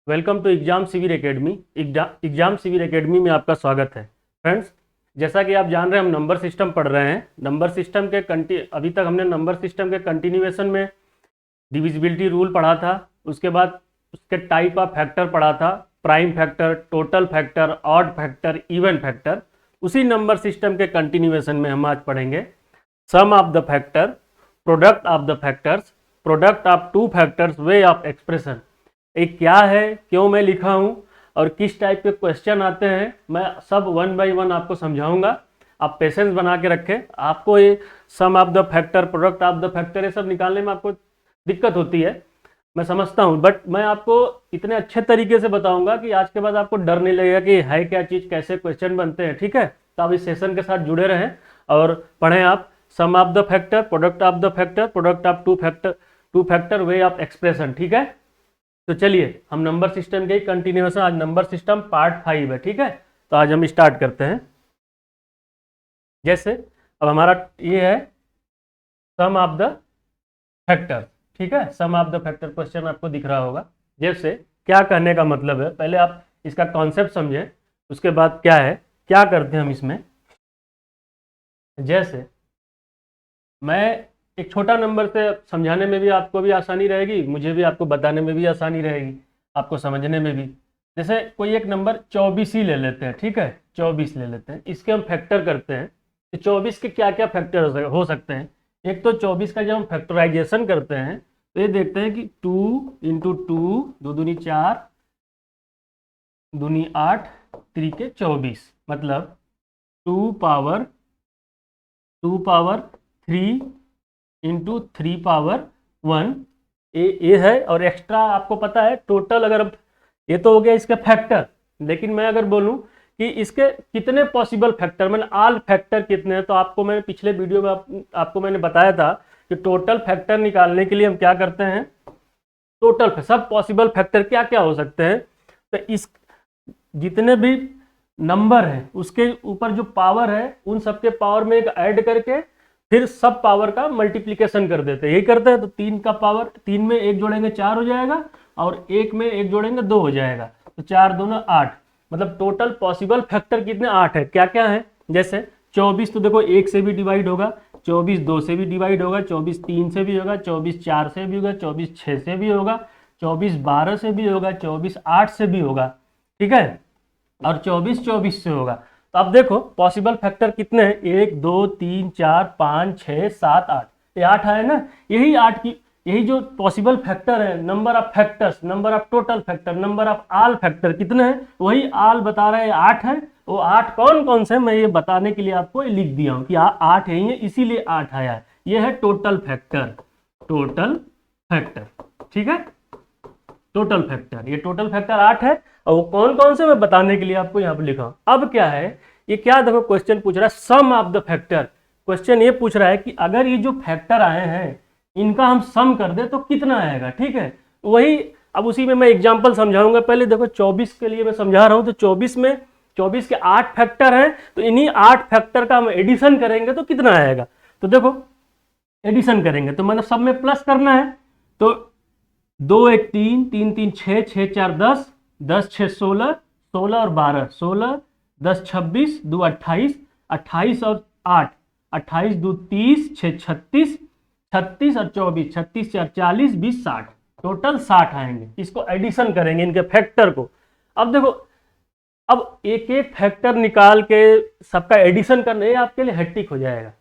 Welcome to exam सिविर academy. Exam सिविर academy में आपका स्वागत है। फ्रेंड्स, जैसा कि आप जान रहे हैं, हम नंबर सिस्टम पढ़ रहे हैं। नंबर सिस्टम के अभी तक हमने नंबर सिस्टम के कंटिन्यूएशन में डिविजिबिलिटी रूल पढ़ा था। उसके बाद उसके टाइप ऑफ फैक्टर पढ़ा था, prime factor, total factor, odd factor, even factor. उसी नंबर सिस्टम के कंटिन्यूएशन में हम आज पढ़ेंगे sum of the factor, product of the factors, product of two factors, way of expression. ये क्या है, क्यों मैं लिखा हूँ और किस टाइप के क्वेश्चन आते हैं, मैं सब वन बाय वन आपको समझाऊंगा। आप पेशेंस बना के रखें। आपको ये sum of the factor, product of the factor, ये सब निकालने में आपको दिक्कत होती है, मैं समझता हूँ, बट मैं आपको इतने अच्छे तरीके से बताऊंगा कि आज के बाद आपको डर नहीं लगेगा कि है क्या चीज़, कैसे क्वेश्चन बनते हैं। ठीक है, तो आप इस सेशन के साथ जुड़े रहें और पढ़ें आप sum of the factor, product of the factor, product of two factor, way of expression. ठीक है, तो चलिए हम नंबर सिस्टम के कंटिन्यूएशन, आज नंबर सिस्टम पार्ट 5 है। ठीक है, तो आज हम स्टार्ट करते हैं। जैसे अब हमारा ये है सम ऑफ द फैक्टर। ठीक है, सम ऑफ द फैक्टर क्वेश्चन आपको दिख रहा होगा। जैसे क्या कहने का मतलब है, पहले आप इसका कॉन्सेप्ट समझें, उसके बाद क्या है, क्या करते हैं हम इसमें। जैसे मैं एक छोटा नंबर से समझाने में भी आपको भी आसानी रहेगी, मुझे भी आपको बताने में भी आसानी रहेगी, आपको समझने में भी। जैसे कोई एक नंबर 24 ही ले लेते हैं। ठीक है, 24 ले लेते हैं, इसके हम फैक्टर करते हैं। तो 24 के क्या क्या फैक्टर हो सकते हैं। एक तो 24 का जब हम फैक्टराइजेशन करते हैं तो ये देखते हैं कि 2 × 2, 2 दूनी 4, दूनी 8, त्रिके 24, मतलब 2 पावर 3 × 3 पावर 1। ये है, और एक्स्ट्रा आपको पता है टोटल। अगर ये तो हो गया इसका फैक्टर, लेकिन मैं अगर बोलूं कि इसके कितने पॉसिबल फैक्टर, मैंने ऑल फैक्टर कितने हैं, तो आपको मैंने पिछले वीडियो में आपको मैंने बताया था कि टोटल फैक्टर निकालने के लिए हम क्या करते हैं, टोटल सब पॉसिबल फैक्टर क्या क्या हो सकते हैं। तो इस जितने भी नंबर है उसके ऊपर जो पावर है, उन सबके पावर में एक ऐड करके फिर सब पावर का मल्टीप्लिकेशन कर देते हैं। यही करते हैं। तो 3 का पावर, 3 में एक जोड़ेंगे 4 हो जाएगा, और एक में एक जोड़ेंगे 2 हो जाएगा। तो 4 दूना 8, मतलब टोटल पॉसिबल फैक्टर कितने, 8 है। क्या क्या है, जैसे 24 तो देखो 1 से भी डिवाइड होगा, 24 2 से भी डिवाइड होगा, 24 3 से भी होगा, 24 4 से भी होगा, 24 6 से भी होगा, 24 12 से भी होगा, 24 8 से भी होगा। ठीक है, और 24 24 से होगा। तो अब देखो पॉसिबल फैक्टर कितने हैं, 1 2 3 4 5 6 7 8, ये 8 है ना। यही 8 की, यही जो पॉसिबल फैक्टर है, number of factors, number of total factor, number of all factor कितने हैं, वही ऑल बता रहे हैं 8 है। वो 8 कौन कौन से, मैं ये बताने के लिए आपको लिख दिया हूँ कि 8 है, ये इसीलिए 8 आया है। ये है टोटल फैक्टर, टोटल फैक्टर। ठीक है, टोटल फैक्टर, ये टोटल फैक्टर 8 है, और वो कौन कौन से मैं बताने के लिए आपको यहाँ पे लिखा हूं। अब क्या है, ये क्या देखो क्वेश्चन पूछ रहा है, सम ऑफ द फैक्टर। क्वेश्चन ये पूछ रहा है कि अगर ये जो फैक्टर आए हैं इनका हम सम कर दे तो कितना आएगा। ठीक है, वही अब उसी में मैं एग्जांपल समझाऊंगा। पहले देखो 24 के लिए मैं समझा रहा हूं, तो 24 के 8 फैक्टर हैं, तो इन्हीं 8 फैक्टर का हम एडिशन करेंगे तो कितना आएगा। तो देखो एडिशन करेंगे तो मतलब सब में प्लस करना है। तो 2 1 3, 3 3 6, 6 4 10, 10 6 16, 16 और 12, 16 10 26, 2 28, 28 और 8, 28 2 30, 6 36, 36 और 24, 36 4 40, 20 60, टोटल 60 आएंगे। इसको एडिशन करेंगे इनके फैक्टर को। अब देखो, अब एक एक फैक्टर निकाल के सबका एडिशन करना, ये आपके लिए हेक्टिक हो जाएगा।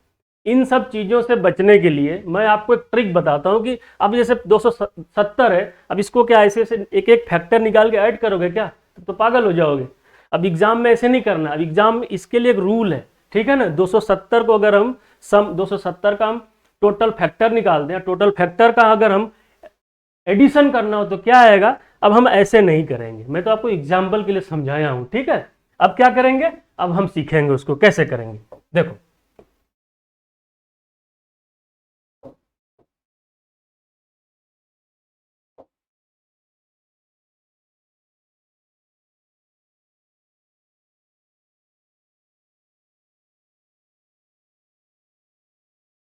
इन सब चीजों से बचने के लिए मैं आपको एक ट्रिक बताता हूं कि अब जैसे 270 है, अब इसको क्या ऐसे ऐसे एक एक फैक्टर निकाल के ऐड करोगे क्या, तो पागल हो जाओगे। अब एग्जाम में ऐसे नहीं करना। अब एग्जाम में इसके लिए एक रूल है। ठीक है ना, 270 को अगर हम 270 का हम टोटल फैक्टर निकाल दें, टोटल फैक्टर का अगर हम एडिशन करना हो तो क्या आएगा। अब हम ऐसे नहीं करेंगे, मैं तो आपको एग्जाम्पल के लिए समझाया हूं। ठीक है, अब क्या करेंगे, अब हम सीखेंगे उसको कैसे करेंगे। देखो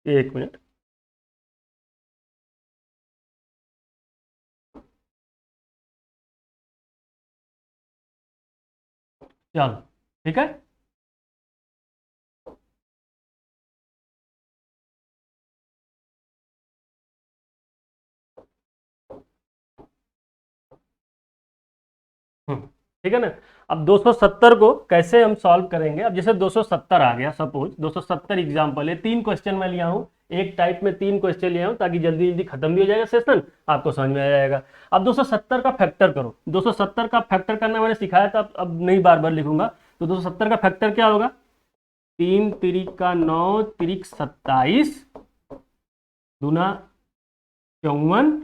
एक मिनट, चलो ठीक है। ठीक है ना। अब 270 को कैसे हम सॉल्व करेंगे। अब जैसे 270 आ गया, सपोज 270 एग्जाम्पल है, 3 क्वेश्चन मैं लिया हूँ, एक टाइप में 3 क्वेश्चन लिया हूँ ताकि जल्दी जल्दी खत्म भी हो जाएगा सेशन, आपको समझ में आ जाएगा। अब 270 का फैक्टर करो। 270 का फैक्टर करना मैंने सिखाया था, अब नहीं बार बार लिखूंगा। तो 270 का फैक्टर क्या होगा, 3 तिरिक का 9 तिरिक 27 दूना 54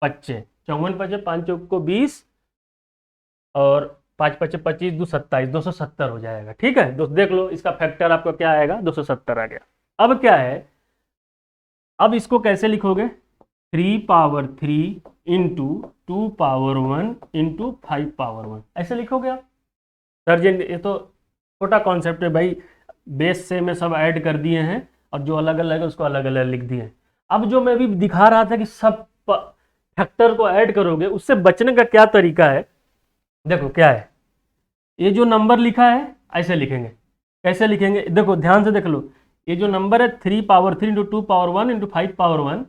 पच्चे 54 पच्चे 5 चौक को 20 और 5 पच्चे 25 दो 27, 270 हो जाएगा। ठीक है दोस्त, देख लो इसका फैक्टर आपका क्या आएगा, 270 आ गया। अब क्या है, अब इसको कैसे लिखोगे, 3 power 3 into 2 power 1 into 5 power 1, ऐसे लिखोगे आप। सर जी ये तो छोटा कॉन्सेप्ट है भाई, बेस से में सब ऐड कर दिए हैं और जो अलग अलग है उसको अलग अलग लिख दिए। अब जो मैं भी दिखा रहा था कि सब फैक्टर को ऐड करोगे, उससे बचने का क्या तरीका है, देखो क्या है, ये जो नंबर लिखा है ऐसे लिखेंगे। कैसे लिखेंगे, देखो ध्यान से देख लो, ये जो नंबर है 3 power 3 into 2 power 1 into 5 power 1,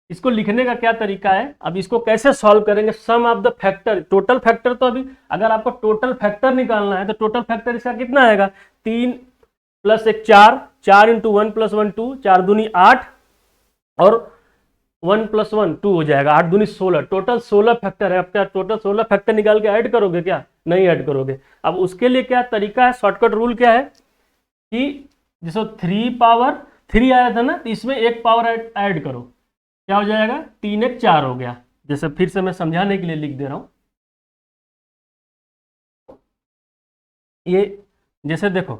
इसको लिखने का क्या तरीका है। अब इसको कैसे सॉल्व करेंगे, sum of the factor, total factor. तो अभी अगर आपको टोटल फैक्टर निकालना है तो टोटल फैक्टर इसका कितना आएगा, 3 प्लस 1 4, 4 इंटू 1 प्लस 1 2, 4 दूनी 8 और 1 प्लस 1 2 हो जाएगा, 8 दूनी 16, टोटल 16 फैक्टर है। अब क्या टोटल 16 फैक्टर निकाल के ऐड करोगे क्या, नहीं ऐड करोगे। अब उसके लिए क्या तरीका है, शॉर्टकट रूल क्या है कि जैसे 3 पावर 3 आया था ना, तो इसमें एक पावर ऐड करो, क्या हो जाएगा, 3 1 4 हो गया। जैसे फिर से मैं समझाने के लिए लिख दे रहा हूं, ये जैसे देखो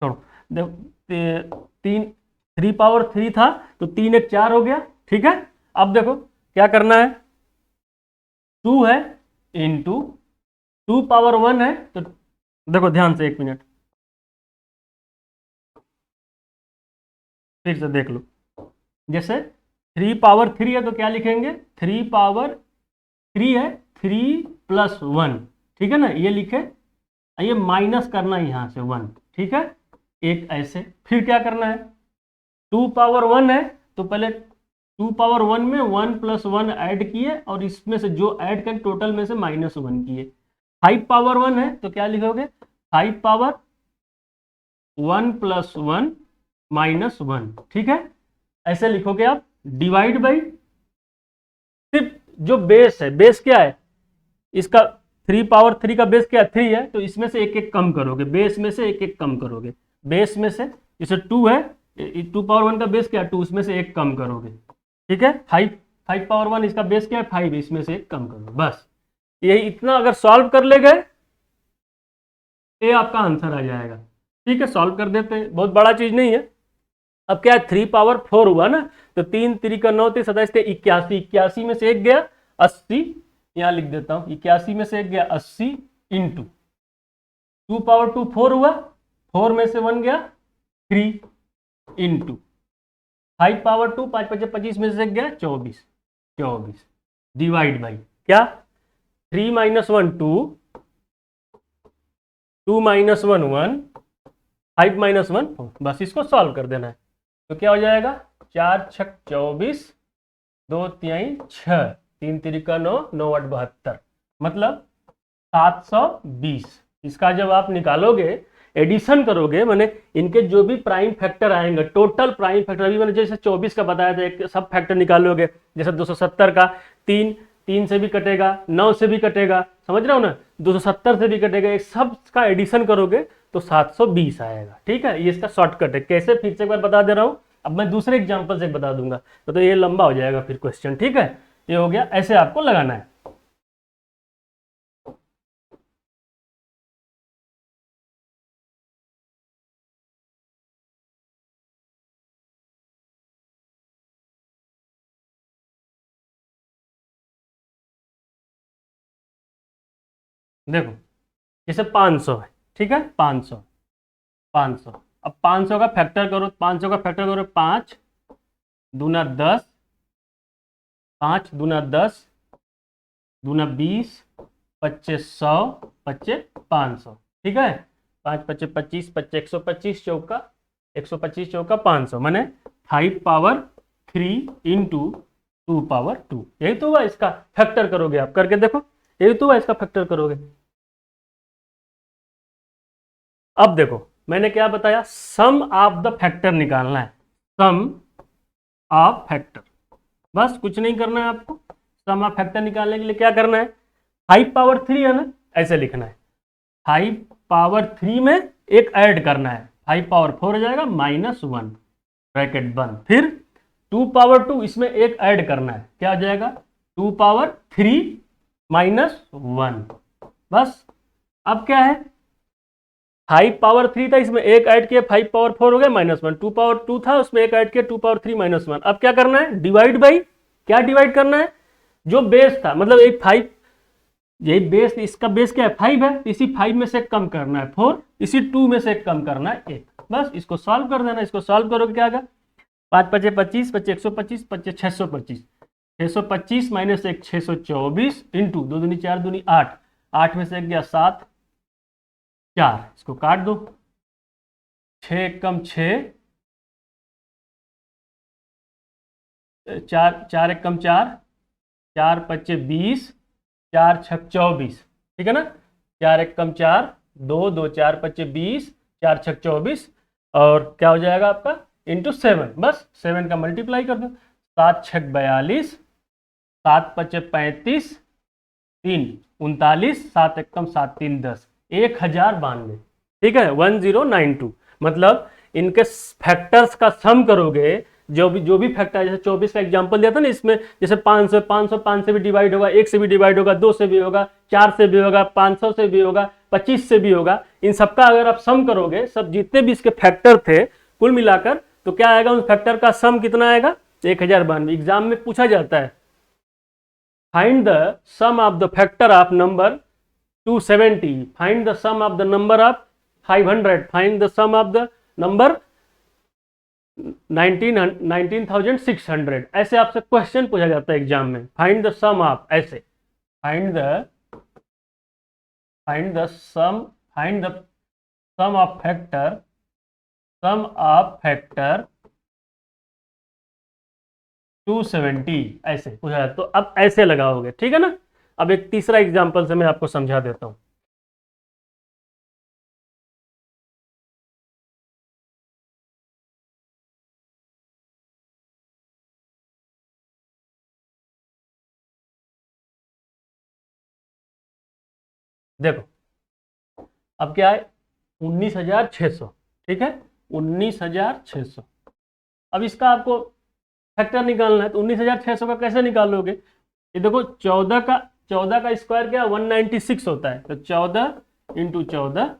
छोड़ो, देखो 3 पावर 3 था तो 3 1 4 हो गया। ठीक है, अब देखो क्या करना है, 2 है इंटू 2 पावर 1 है, तो देखो ध्यान से 1 मिनट फिर से देख लो। जैसे 3 पावर 3 है तो क्या लिखेंगे, 3 पावर 3 है, 3 प्लस 1, ठीक है ना, ये लिखे, ये माइनस करना है यहाँ से 1, ठीक है, एक ऐसे। फिर क्या करना है, 2 पावर 1 है तो पहले 2 पावर 1 में 1 प्लस 1 ऐड किए और इसमें से जो ऐड कर टोटल में से माइनस 1 किए। 5 पावर 1 है तो क्या लिखोगे, 5 पावर 1 प्लस 1 माइनस 1, ठीक है, ऐसे लिखोगे आप। डिवाइड बाई, सिर्फ जो बेस है, बेस क्या है इसका, 3 पावर 3 का बेस क्या है, 3 है, तो इसमें से एक एक कम करोगे, बेस में से एक एक कम करोगे। बेस में से जैसे 2 है, 2 पावर 1 का बेस क्या है 2, इसमें से एक कम करोगे। ठीक है, 5 पावर 1 इसका बेस क्या है 5, इसमें से एक कम करोगे, बस यही इतना अगर सॉल्व कर ले गए ये आपका आंसर आ जाएगा। ठीक है, सॉल्व कर देते हैं, बहुत बड़ा चीज नहीं है। अब क्या है, 3 पावर 4 हुआ ना, तो 3 3 का 9 3 27 81, 81 में से एक गया 80, यहां लिख देता हूं 81 में से एक गया 80 इंटू 2 पावर 2 4 हुआ, 4 में से 1 गया 3 इंटू 5 पावर 2 5 5 25 में से एक गया 24, 24 डिवाइड बाई क्या, 3 माइनस 1 2, 2 माइनस 1 1, 5 माइनस 1 4, बस इसको सॉल्व कर देना है। तो क्या हो जाएगा, 4 6 24, 2 तिहाई 6, 3 तिरिका 9, 9 8 72, मतलब 720। इसका जब आप निकालोगे, एडिशन करोगे, मैंने इनके जो भी प्राइम फैक्टर आएंगे, टोटल प्राइम फैक्टर, अभी मैंने जैसे 24 का बताया था, एक सब फैक्टर निकालोगे, जैसे 270 का 3 3 से भी कटेगा, 9 से भी कटेगा, समझ रहे हो ना, 270 से भी कटेगा, एक सब का एडिशन करोगे तो 720 आएगा। ठीक है, ये इसका शॉर्टकट है। कैसे, फिर से एक बार बता दे रहा हूं, अब मैं दूसरे एग्जांपल से बता दूंगा, तो ये लंबा हो जाएगा फिर क्वेश्चन। ठीक है, ये हो गया, ऐसे आपको लगाना है। देखो जैसे 500 है, ठीक है, 500 500, अब 500 का फैक्टर करो, 500 का फैक्टर करो, 5 दूना 10 5 दूना 10, दूना 20, 25 100, 25 500। ठीक है, 5 25 25, 25 125, चौका 125, चौका 500, मैंने 5 पावर 3 इंटू 2 पावर 2। यही तो हुआ, इसका फैक्टर करोगे आप, करके देखो, यही तो हुआ, इसका फैक्टर करोगे। अब देखो मैंने क्या बताया, सम ऑफ द फैक्टर निकालना है, सम ऑफ फैक्टर, बस कुछ नहीं करना है आपको। सम ऑफ फैक्टर निकालने के लिए क्या करना है, 5 पावर 3 है ना, ऐसे लिखना है, 5 पावर 3 में एक ऐड करना है, 5 पावर 4 हो जाएगा -1 ब्रैकेट बंद, फिर 2 पावर 2 इसमें एक ऐड करना है, क्या हो जाएगा 2 पावर 3 -1। बस अब क्या है, 5 पावर 3 था, इसमें एक ऐड किया, 5 पावर 4 हो गया -1, 2 पावर 2 था, उसमें एक ऐड किया, 2 पावर 3 -1। अब क्या करना है, डिवाइड बाई, क्या डिवाइड करना है, जो बेस था, मतलब एक 5, यही बेस, इसका बेस क्या है 5 है, इसी 5 में से कम करना है 4, इसी 2 में से कम करना है 1। बस इसको सॉल्व कर देना, इसको सॉल्व करोगे क्या आएगा, 5 5 25, 25 125, 25 625, 625 माइनस 1 624 इंटू 2 दूनी 4 दूनी 8, 8 में से 1 गया 7 4, इसको काट दो, 6 कम 6, 4 4 1 कम 4, 4 25 20, 4 6 24, ठीक है ना, 4 1 कम 4, 2 2 4 25 20, 4 6 24, और क्या हो जाएगा आपका इंटू 7, बस 7 का मल्टीप्लाई कर दो, 7 6 42, 7 5 35, 3 39, 7 1 कम 7 3 10, 1092, ठीक है 1092। मतलब इनके फैक्टर्स का सम करोगे, जो भी फैक्टर है, जैसे 24 का एग्जांपल दिया था ना, इसमें जैसे 500 500 5 से भी डिवाइड होगा, 1 से भी डिवाइड होगा, 2 से भी होगा, 4 से भी होगा, 500 से भी होगा, 25 से भी होगा, इन सबका अगर आप सम करोगे, सब जितने भी इसके फैक्टर थे कुल मिलाकर, तो क्या आएगा, उन फैक्टर का सम कितना आएगा 1092। एग्जाम में पूछा जाता है, find the sum of the factor of number 270, find the sum of the number of 500, find the sum of the number 19,600, ऐसे आपसे क्वेश्चन पूछा जाता है एग्जाम में, फाइंड द सम ऑफ, ऐसे find the sum of factor, sum of factor 270, ऐसे पूछा जाता है, तो अब ऐसे लगाओगे, ठीक है ना। अब एक तीसरा एग्जांपल से मैं आपको समझा देता हूं। देखो अब क्या है 19,600, ठीक है 19,600। अब इसका आपको फैक्टर निकालना है, तो 19,600 का कैसे निकालोगे, ये देखो 14 का स्क्वायर क्या 196 होता है, तो 14 इंटू 14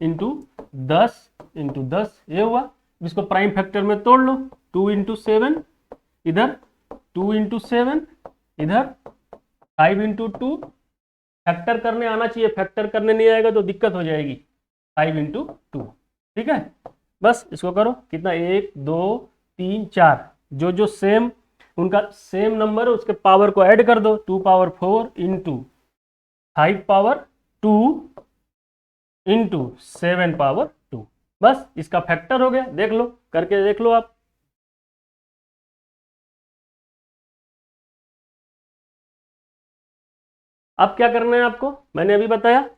इंटू 10 इंटू 10, ये हुआ। इसको प्राइम फैक्टर में तोड़ लो, 2 इंटू 7 इधर, 2 इंटू 7 इधर, 5 इंटू 2, फैक्टर करने आना चाहिए, फैक्टर करने नहीं आएगा तो दिक्कत हो जाएगी, 5 इंटू 2, ठीक है। बस इसको करो, कितना 1 2 3 4, जो सेम उनका सेम नंबर है उसके पावर को ऐड कर दो, 2 power 4 into 5 power 2 into 7 power 2, बस इसका फैक्टर हो गया। देख लो, करके देख लो आप। अब क्या करना है आपको, मैंने अभी बताया,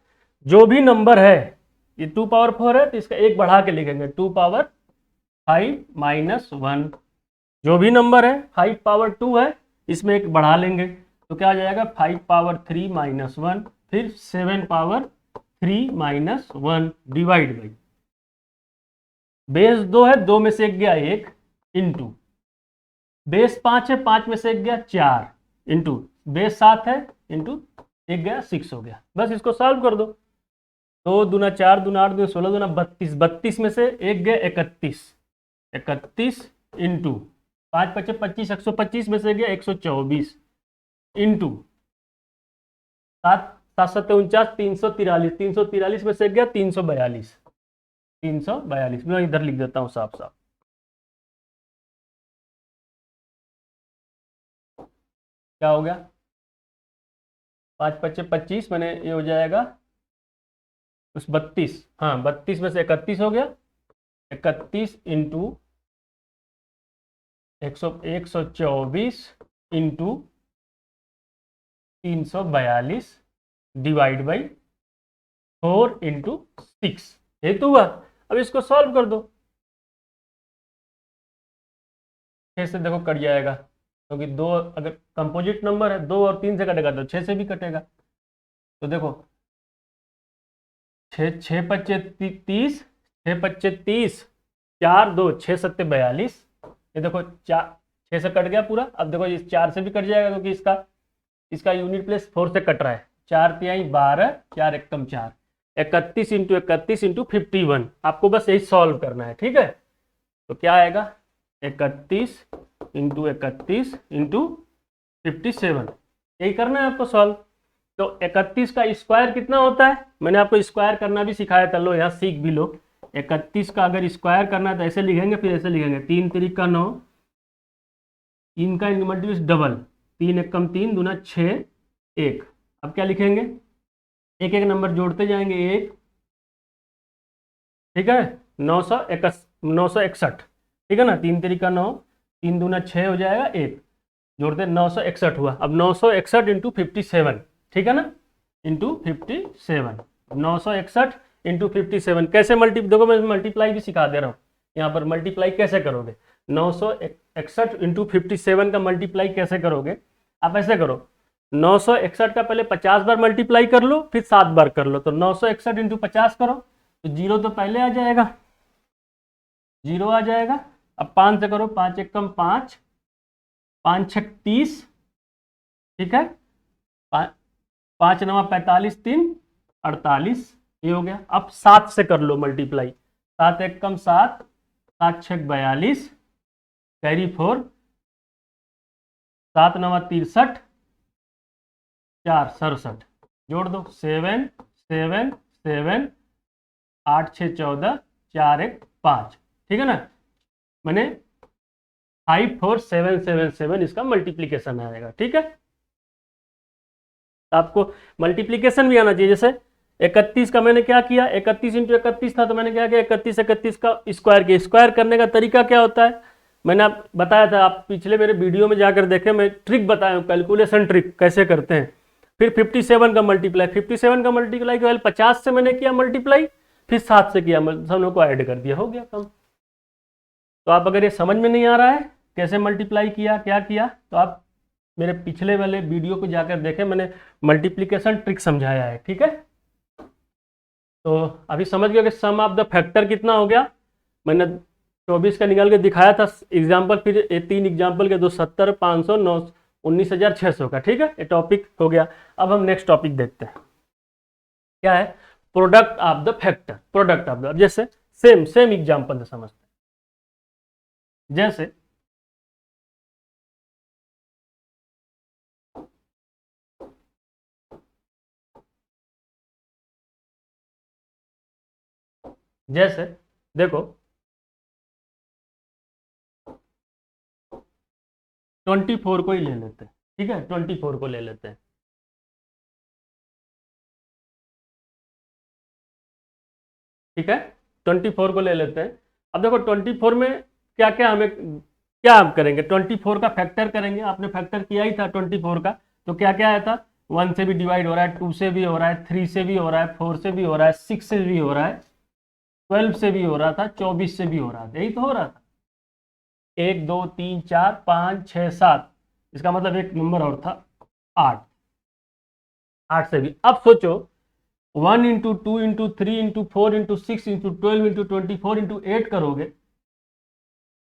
जो भी नंबर है, ये 2 पावर 4 है तो इसका एक बढ़ा के लिखेंगे, 2 पावर 5 माइनस 1। जो भी नंबर है 5 पावर 2 है, इसमें एक बढ़ा लेंगे, तो क्या आ जाएगा 5 पावर 3 माइनस 1, फिर 7 power 3 minus 1 divide by, base 2 है, 2 में से एक गया 1, इंटू बेस 5 है, 5 में से एक गया 4, इंटू बेस 7 है, इंटू एक गया 6 हो गया। बस इसको सॉल्व कर दो, 2 दूना 4 दूना 8 दूना 16 दूना 32, 32 में से एक गया 31, 31 इंटू 5 5 25, 125 में से गया 124, इंटू 7 7 7 49, 343, 343 में से गया 342, 342, मैं इधर लिख देता हूँ साफ साफ। क्या हो गया, 5×5 = 25, मैंने ये हो जाएगा उस 32, हाँ 32 में से 31 हो गया, 31 इंटू 124 इंटू 342 डिवाइड बाई 4×6, ये तो हुआ। अब इसको सॉल्व कर दो, 6 से देखो कट जाएगा, क्योंकि दो अगर कंपोजिट नंबर है, 2 और 3 से कटेगा तो 6 से भी कटेगा। तो देखो 6 6×5 = 30, 6×5 = 30, 4 2 6×7 = 42, ये देखो 4, 6 से कट गया पूरा। अब देखो इस 4 से भी कट जाएगा, क्योंकि इसका यूनिट प्लेस 4 से कट रहा है। 4×3 = 12, 4×1 = 4, 31 इंटू 31 इंटू 51, आपको बस यही सॉल्व करना है, ठीक है। तो क्या आएगा, 31 इंटू 31 इंटू 57, यही करना है आपको सॉल्व। तो 31 का स्क्वायर कितना होता है, मैंने आपको स्क्वायर करना भी सिखाया था, लो यहाँ सीख भी लो। 31 का अगर स्क्वायर करना है तो ऐसे लिखेंगे, फिर ऐसे लिखेंगे, 3 3 का 9, 3 का मल्टीप्लिकेशन डबल, 3 1 3 दूना 6 1। अब क्या लिखेंगे, एक एक नंबर जोड़ते जाएंगे, 1, ठीक है, 961, ठीक है ना, 3 3 का 9, 3 दूना 6 हो जाएगा, 1 जोड़ते 961 हुआ। अब 961 इंटू 57, ठीक है ना, इंटू 57, 961 इंटू 57 कैसे देखो मैं मल्टीप्लाई भी सिखा दे रहा हूँ, यहाँ पर मल्टीप्लाई कैसे करोगे, 961 इंटू 57 का मल्टीप्लाई कैसे करोगे, आप ऐसे करो, 961 का पहले 50 बार मल्टीप्लाई कर लो, फिर 7 बार कर लो, तो 961 इंटू 50 करो, तो जीरो तो पहले आ जाएगा, जीरो आ जाएगा। अब 5 से करो, 5 1 5, 5 6 30, ठीक है, 5 9 45, 3 48, ये हो गया। अब 7 से कर लो मल्टीप्लाई, 7 1 7, 7 6 42, कैरी 4, 7 9 63, 4 67, जोड़ दो, 7 7 7, 8 6 14, 4 1 5, ठीक है ना, मैंने 54777 इसका मल्टीप्लीकेशन आएगा, ठीक है। आपको मल्टीप्लीकेशन भी आना चाहिए, जैसे 31 का मैंने क्या किया, 31 इंटू 31 था, तो मैंने क्या किया, 31 31 का स्क्वायर किया। स्क्वायर करने का तरीका क्या होता है, मैंने आप बताया था, आप पिछले मेरे वीडियो में जाकर देखें, मैं ट्रिक बताया हूँ, कैलकुलेशन ट्रिक कैसे करते हैं। फिर 57 का मल्टीप्लाई, 57 का मल्टीप्लाई के 50 से मैंने किया मल्टीप्लाई, फिर 7 से किया, सब लोग को ऐड कर दिया, हो गया कम। तो आप अगर ये समझ में नहीं आ रहा है कैसे मल्टीप्लाई किया, क्या किया, तो आप मेरे पिछले वाले वीडियो को जाकर देखें, मैंने मल्टीप्लिकेशन ट्रिक समझाया है, ठीक है। तो अभी समझ गए कि सम ऑफ द फैक्टर कितना हो गया, मैंने 24 का निकाल के दिखाया था एग्जाम्पल, फिर ये 3 एग्जाम्पल के, 270 500 9 19,600 का, ठीक है, ये टॉपिक हो गया। अब हम नेक्स्ट टॉपिक देखते हैं, क्या है, product of the factor. Product of the, जैसे सेम सेम एग्जाम्पल से समझते हैं, जैसे जैसे देखो 24 को ही ले लेते हैं, ठीक है, 24 को ले लेते हैं, ठीक है, 24 को ले लेते हैं। अब देखो 24 में क्या क्या हमें, क्या आप करेंगे, 24 का फैक्टर करेंगे, आपने फैक्टर किया ही था 24 का, तो क्या क्या आया था, 1 से भी डिवाइड हो रहा है, 2 से भी हो रहा है, 3 से भी हो रहा है, 4 से भी हो रहा है, 6 से भी हो रहा है, 12 से भी हो रहा था, 24 से भी हो रहा था, यही तो हो रहा था, 1 2 3 4 5 6 7, इसका मतलब एक नंबर और था 8, 8 से भी। अब सोचो 1 into 2 into 3 into 4 into 6 into 12 into 24 into 8 करोगे,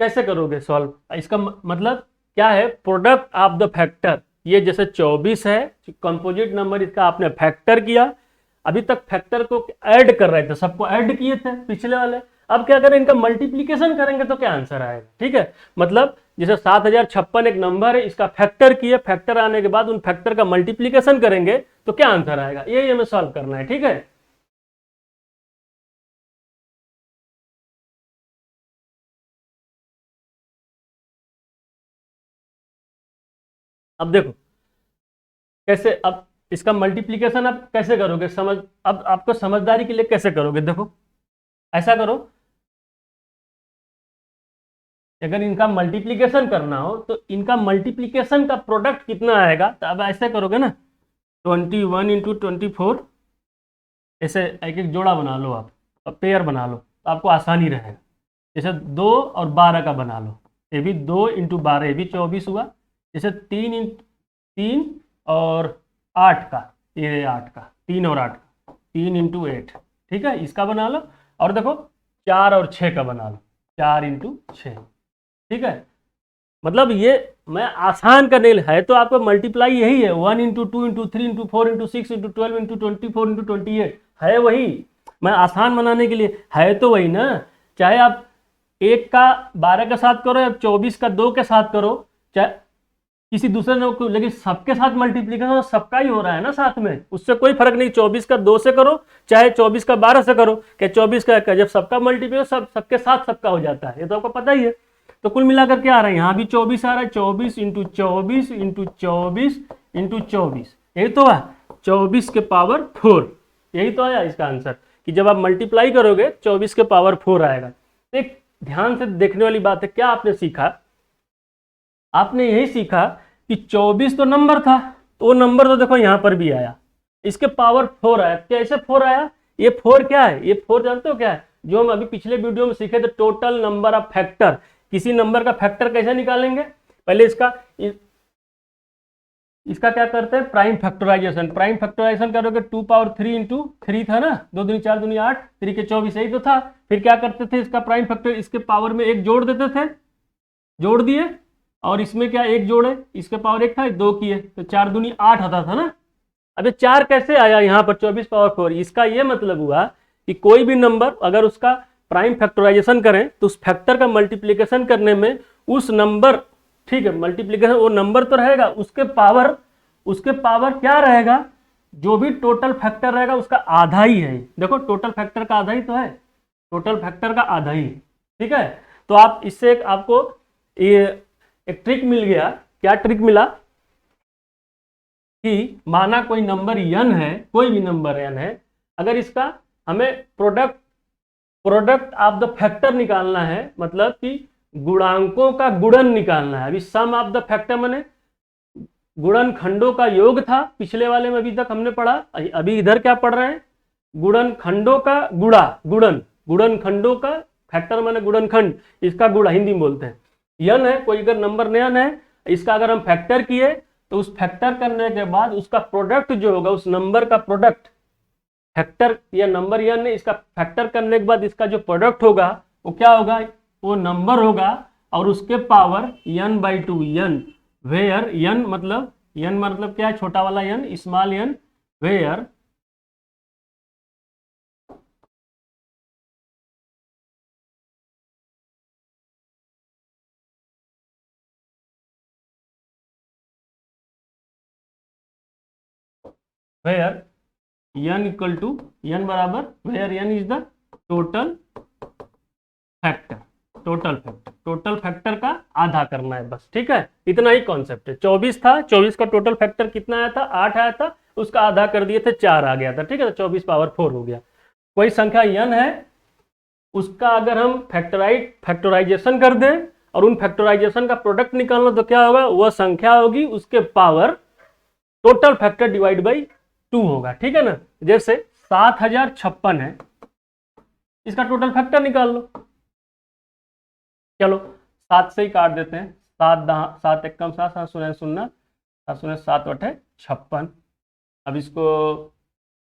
कैसे करोगे सॉल्व, इसका मतलब क्या है, प्रोडक्ट ऑफ द फैक्टर, ये जैसे 24 है कंपोजिट नंबर, इसका आपने फैक्टर किया, अभी तक फैक्टर को ऐड कर रहे थे, सबको ऐड किए थे पिछले वाले, अब क्या करें, इनका मल्टीप्लीकेशन करेंगे तो क्या आंसर आएगा, ठीक है। मतलब जैसे 7056 एक नंबर है, इसका फैक्टर किए, फैक्टर आने के बाद उन फैक्टर का मल्टीप्लीकेशन करेंगे तो क्या आंसर आएगा, ये हमें सॉल्व करना है, ठीक है। अब देखो कैसे, अब इसका मल्टीप्लीकेशन आप कैसे करोगे, समझ, अब आपको समझदारी के लिए कैसे करोगे, देखो ऐसा करो, अगर इनका मल्टीप्लीकेशन करना हो तो इनका मल्टीप्लीकेशन का प्रोडक्ट कितना आएगा, तो अब ऐसे करोगे ना, 21 इंटू 24, ऐसे एक एक जोड़ा बना लो आप, और पेयर बना लो तो आपको आसानी रहेगा। जैसे 2 और 12 का बना लो, ये भी 2 इंटू 12, ये भी 24 हुआ। जैसे 3 और 8 का, ये 8 का, 3 और 8 का, 3 इंटू 8, ठीक है, इसका बना लो। और देखो 4 और 6 का बना लो, 4 इंटू 6, ठीक है। मतलब ये मैं आसान करने है तो आपको मल्टीप्लाई यही है, 1 into 2 into 3 into 4 into 6 into 12 into 24 into 28 है वही, मैं आसान बनाने के लिए है तो वही ना। चाहे आप 1 का 12 के साथ करो या 24 का 2 के साथ करो, चाहे किसी दूसरे ने, लेकिन सबके साथ मल्टीप्लीकेशन सबका ही हो रहा है ना साथ में, उससे कोई फर्क नहीं। 24 का 2 से करो चाहे 24 का 12 से करो, क्या 24 का जब सबका मल्टीप्लीकेशन सबके साथ सबका हो जाता है, ये तो आपको पता ही है। तो कुल मिलाकर क्या आ रहा है, यहाँ भी 24 आ रहा है, 24 इंटू 24 इंटू 24 इंटू 24, यही तो है 24 के पावर 4, यही तो आया इसका आंसर, कि जब आप मल्टीप्लाई करोगे 24 के पावर 4 आएगा। एक ध्यान से देखने वाली बात है, क्या आपने सीखा, आपने यही सीखा कि 24 तो नंबर था, तो वो नंबर तो देखो यहाँ पर भी आया, इसके पावर 4 आया। कैसे 4 आया, ये 4 क्या है, ये 4 जानते हो क्या है, जो हम अभी पिछले वीडियो में सीखे थे, टोटल नंबर ऑफ फैक्टर। किसी नंबर का फैक्टर कैसे निकालेंगे, पहले इसका क्या करते हैं, प्राइम फैक्टराइजेशन। प्राइम फैक्टराइजेशन करोगे 2 पावर 3 इंटू 3 था ना, 2 दूनी 4 दूनी 8, 3 के 24, यही तो था। फिर क्या करते थे, इसका प्राइम फैक्टर, इसके पावर में एक जोड़ देते थे, जोड़ दिए, और इसमें क्या एक जोड़े, इसके पावर 1 था, 2 किए तो 4 दूनी 8 आता था ना। अब ये 4 कैसे आया यहाँ पर 24 पावर 4, इसका ये मतलब हुआ कि कोई भी नंबर अगर उसका प्राइम फैक्टराइजेशन करें तो उस फैक्टर का मल्टीप्लिकेशन करने में उस नंबर, ठीक है, मल्टीप्लिकेशन वो नंबर तो रहेगा, उसके पावर क्या रहेगा, जो भी टोटल फैक्टर रहेगा उसका आधा ही है। देखो टोटल फैक्टर का आधा ही तो है, टोटल फैक्टर का आधा ही, ठीक है। तो आप इससे आपको ये एक ट्रिक मिल गया। क्या ट्रिक मिला, कि माना कोई नंबर n है, कोई भी नंबर n है, अगर इसका हमें प्रोडक्ट ऑफ द फैक्टर निकालना है, मतलब कि गुणांकों का गुणन निकालना है। अभी सम ऑफ द फैक्टर माने गुणन खंडों का योग था, पिछले वाले में अभी तक हमने पढ़ा, अभी इधर क्या पढ़ रहे हैं, गुणन खंडों का गुणन खंडों का फैक्टर माने गुणन खंड, इसका गुणा हिंदी में बोलते हैं। n है, कोई अगर नंबर n है, इसका अगर हम फैक्टर किए तो उस फैक्टर करने के बाद उसका प्रोडक्ट जो होगा, उस नंबर का प्रोडक्ट, फैक्टर या नंबर n है, इसका फैक्टर करने के बाद इसका जो प्रोडक्ट होगा वो क्या होगा, वो नंबर होगा, और उसके power n/2, n where n मतलब क्या है, छोटा वाला n, small n, where n equal to n बराबर, where n is the total factor, total factor का आधा करना है बस, ठीक है, इतना ही कॉन्सेप्ट है। 24 था, 24 का टोटल फैक्टर कितना आया था, 8 आया था, उसका आधा कर दिए थे, 4 आ गया था, ठीक है, 24 पावर 4 हो गया। कोई संख्या n है, उसका अगर हम फैक्टराइजेशन कर दें और उन फैक्टराइजेशन का प्रोडक्ट निकालना, तो क्या होगा, वह संख्या होगी उसके power total factor divide by 2 होगा, ठीक है ना। जैसे 7056 है, इसका टोटल फैक्टर निकाल लो, चलो 7 से ही काट देते हैं, 7 एकम 7, 7 शून्य 0, 7 शून्य 7 8 56। अब इसको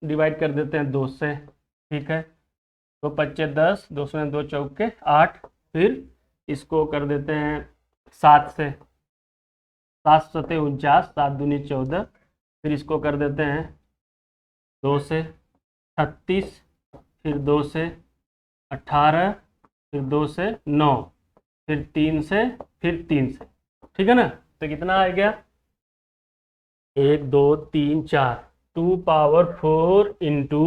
डिवाइड कर देते हैं 2 से, ठीक है, 2 25 10, 2 शून्य 2 चौके 8, फिर इसको कर देते हैं 7 से, 7 सते 49, 7 दूनी 14, फिर इसको कर देते हैं 2 से 36, फिर 2 से 18, फिर 2 से 9, फिर 3 से, फिर 3 से, ठीक है ना। तो कितना आ गया, 1 2 3 4, 2 power 4 into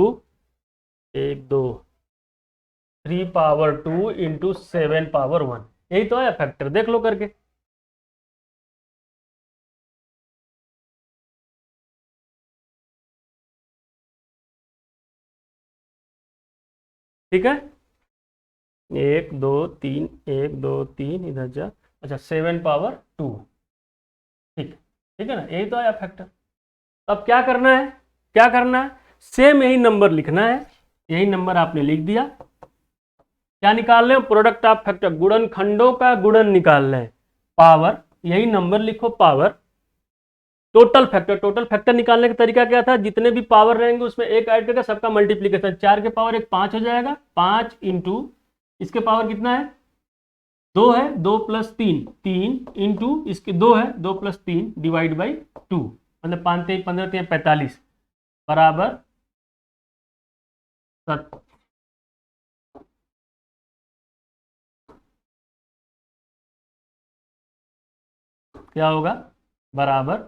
1 2, 3 power 2 into 7 power 1, यही तो है फैक्टर, देख लो करके। ठीक है, 1 2 3 1 2 3 इधर जा, अच्छा 7 पावर 2, ठीक ठीक है ना, यही तो आया फैक्टर। अब क्या करना है, क्या करना है, सेम यही नंबर लिखना है, यही नंबर आपने लिख दिया। क्या निकाल रहे हैं, प्रोडक्ट ऑफ फैक्टर, गुणन खंडों का गुणन निकाल रहे हैं, पावर, यही नंबर लिखो power. Total factor, total factor निकालने का तरीका क्या था, जितने भी पावर रहेंगे उसमें एक ऐड करके सबका मल्टीप्लीकेशन, 4 के पावर 1 5 हो जाएगा, 5 इंटू इसके पावर कितना है 2 है, 2 प्लस 3 3 इंटू इसके 2 है, 2 प्लस 3 डिवाइड बाई 2, मतलब 5 3 15 3 45 बराबर 7, क्या होगा बराबर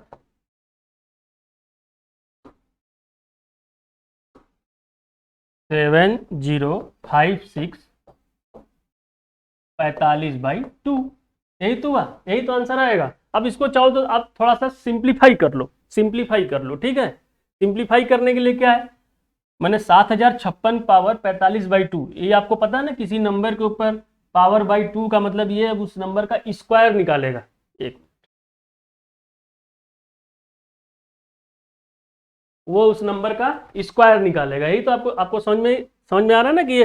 7056 45/2, यही तो हुआ, यही तो आंसर आएगा। अब इसको चाहो तो आप थोड़ा सा सिंप्लीफाई कर लो, सिंप्लीफाई कर लो, ठीक है। सिंप्लीफाई करने के लिए क्या है, मैंने 7056 पावर 45/2, ये आपको पता है ना, किसी नंबर के ऊपर पावर बाई 2 का मतलब ये है उस नंबर का स्क्वायर निकालेगा, एक वो उस नंबर का स्क्वायर निकालेगा, यही तो आपको आपको समझ में आ रहा है ना कि ये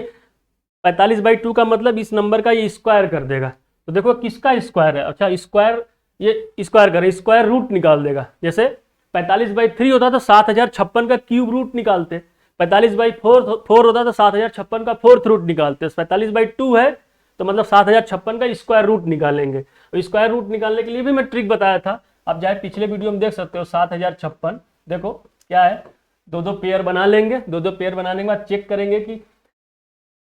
45/2 का मतलब इस नंबर का ये स्क्वायर कर देगा। तो देखो किसका स्क्वायर है, अच्छा स्क्वायर, ये स्क्वायर करें, स्क्वायर रूट निकाल देगा। जैसे 45/3 होता तो 7056 का क्यूब रूट निकालते, 45/4 होता तो 7056 का फोर्थ रूट निकालते, 45/2 है तो मतलब 7056 का स्क्वायर रूट निकालेंगे। और स्क्वायर रूट निकालने के लिए भी मैं ट्रिक बताया था, आप चाहे पिछले वीडियो में देख सकते हो। 7056 देखो क्या है, दो दो पेयर बना लेंगे, दो दो पेयर बनाने के बाद चेक करेंगे कि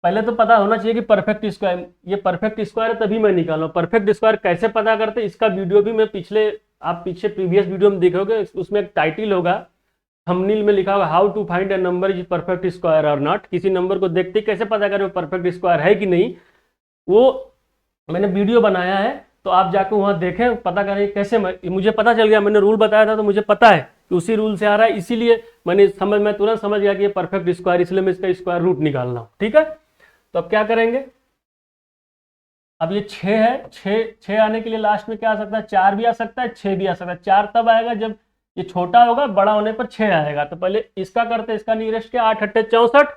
पहले तो पता होना चाहिए कि परफेक्ट स्क्वायर, ये परफेक्ट स्क्वायर है तभी मैं निकालूं। परफेक्ट स्क्वायर कैसे पता करते हैं, इसका वीडियो भी मैं आप पीछे प्रीवियस वीडियो में देखोगे, उसमें एक टाइटल होगा, थंबनेल में लिखा होगा how to find a number is perfect square और नॉट। किसी नंबर को देखते कैसे पता करें वो परफेक्ट स्क्वायर है कि नहीं, वो मैंने वीडियो बनाया है, तो आप जाकर वहां देखें, पता करें कैसे। मुझे पता चल गया, मैंने रूल बताया था तो मुझे पता है कि उसी रूल से आ रहा है, इसीलिए मैं तुरंत समझ गया कि ये परफेक्ट स्क्वायर, इसलिए मैं इसका स्क्वायर रूट निकाल रहा हूँ, ठीक है। तो अब क्या करेंगे, अब ये 6 है, 6 आने के लिए लास्ट में क्या आ सकता है, 4 भी आ सकता है, 6 भी आ सकता है। 4 तब आएगा जब ये छोटा होगा, बड़ा होने पर 6 आएगा। तो पहले इसका करते हैं, इसका नियरेस्ट क्या, 8 8 64,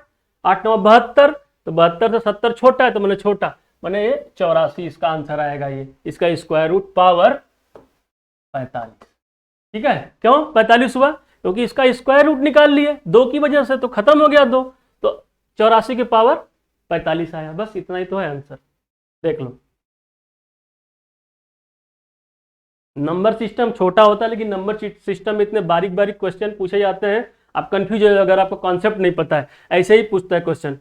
8 9 72, तो 72 से 70 छोटा है तो मैंने छोटा, मैंने ये 84 इसका आंसर आएगा, ये इसका स्क्वायर रूट पावर 45, ठीक है। क्यों 45 हुआ, क्योंकि इसका स्क्वायर रूट निकाल लिए, 2 की वजह से तो खत्म हो गया 2, तो 84 के पावर 45 आया, बस इतना ही तो है आंसर, देख लो। नंबर सिस्टम छोटा होता है, लेकिन नंबर सिस्टम में इतने बारीक बारीक क्वेश्चन पूछे जाते हैं, आप कंफ्यूज हो जाओगे अगर आपको कॉन्सेप्ट नहीं पता है। ऐसे ही पूछता है question,